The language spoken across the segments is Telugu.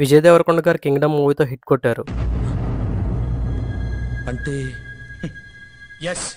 విజయ్ దేవరకొండ గారు 'కింగ్డమ్' మూవీతో హిట్ కొట్టారు. అంటే ఎస్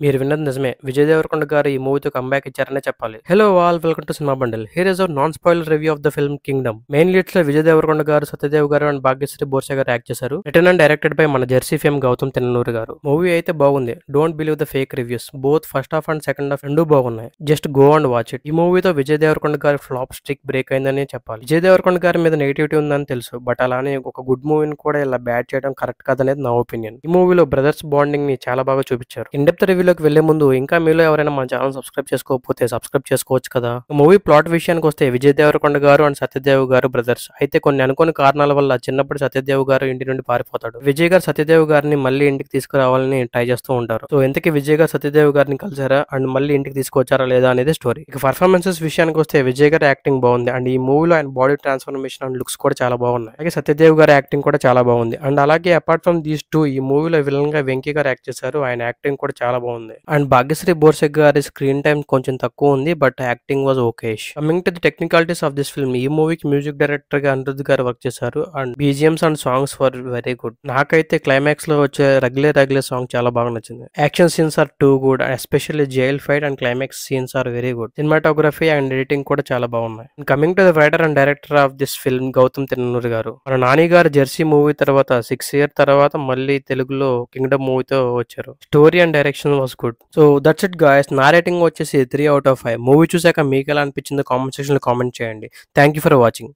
మీరు విన్నది నిజమే. విజయ్ దేవరకొండ గారు ఈ మూవీతో కంబ్యాక్ ఇచ్చారనే చెప్పాలి. Hello all, welcome to cinema bundle. Here is our non spoiler review of the film 'Kingdom'. Main leads లో విజయ్ దేవరకొండ గారు, సత్యదేవ్ గారు అండ్ భాగ్యశ్రీ బోర్సే గారు యాక్ట్ చేశారు. రిటర్న్ అండ్ డైరెక్టెడ్ బై మన జెర్సీ ఫేమ్ గౌతమ్ తిన్ననూరు గారు. మూవీ అయితే బాగుంది. Don't believe the fake reviews. Both first half and second half రెండూ బాగున్నాయి. Just go and watch it. ఈ మూవీతో విజయ్ దేవరకొండ గారి ఫ్లాప్ స్ట్రిక్ బ్రేక్ అయిందని చెప్పాలి. విజయ్ దేవరకొండ గారి మీద నెగిటివిటీ ఉందని తెలుసు, బట్ అలానే ఒక గుడ్ మూవీని కూడా ఇలా బ్యాడ్ చేయడం కరెక్ట్ కాదనేది నా ఒపీనియన్. ఈ మూవీలో బ్రదర్స్ బాండింగ్ ని చాలా బాగా చూపించారు. ఇన్ డెప్త్ రివ్యూలోకి వెళ్లే ముందు ఇంకా మీలో ఎవరైనా మన ఛానల్ సబ్స్క్రైబ్ చేసుకోకపోతే సబ్స్క్రైబ్ చేసుకోవచ్చు కదా. మూవీ ప్లాట్ విషయానికి వస్తే విజయ్ దేవరకొండ గారు అండ్ సత్యదేవ్ గారు బ్రదర్స్. అయితే కొన్ని అనుకోని కారణాల వల్ల చిన్నప్పుడు సత్యదేవ్ గారు ఇంటి నుండి పారిపోతాడు. విజయ్ గారు సత్యదేవ్ గారిని మళ్ళీ ఇంటికి తీసుకురావాలని ట్రై చేస్తూ ఉంటారు. సో ఇంతకీ విజయ్ గారు సత్యదేవ్ గారిని కలిసారా అండ్ మళ్ళీ ఇంటికి తీసుకొచ్చారా లేదా అనేది స్టోరీ. ఇక పర్ఫార్మెన్సెస్ విషయానికి వస్తే విజయ్ గారి యాక్టింగ్ బాగుంది అండ్ ఈ మూవీలో ఆయన బాడీ ట్రాన్స్ఫర్మేషన్ అండ్ లుక్స్ కూడా చాలా బాగున్నాయి. అలాగే సత్యదేవ్ గారి యాక్టింగ్ కూడా చాలా బాగుంది. అండ్ అలాగే అపార్ట్ ఫ్రమ్ దీస్ టూ, ఈ మూవీలో విలన్ గా వెంకీ గారు యాక్ట్ చేశారు. ఆయన యాక్టింగ్ కూడా చాలా బాగుంది. అండ్ భాగ్యశ్రీ బోర్సే గారి స్క్రీన్ టైం కొంచెం తక్కువ ఉంది, but acting was okayish. Coming to the technicalities of this film, ఈ మూవీకి మ్యూజిక్ డైరెక్టర్ గా అనిరుద్ గారు వర్క్ చేశారు and BGMs and songs were very good. నాకైతే క్లైమాక్స్ లో వచ్చే రెగ్యులర్ సాంగ్ చాలా బాగా నచ్చింది. Action scenes are too good, especially jail fight and climax scenes are very good. Cinematography and editing కూడా చాలా బాగున్నాయి. Coming to the writer and director of this film Gautam తిన్ననూరు గారు. మన నాని గారు జెర్సీ మూవీ తర్వాత 6 years తర్వాత మళ్ళీ తెలుగులో కింగ్డమ్ మూవీతో వచ్చారు. Story and direction was good. So that's it guys. నా రేటింగ్ వచ్చేసి 3 out of 5. మూవీ చూసాక మీకు ఎలా అనిపించిందో కామెంట్ సెక్షన్ లో కామెంట్ చేయండి. Thank you for watching.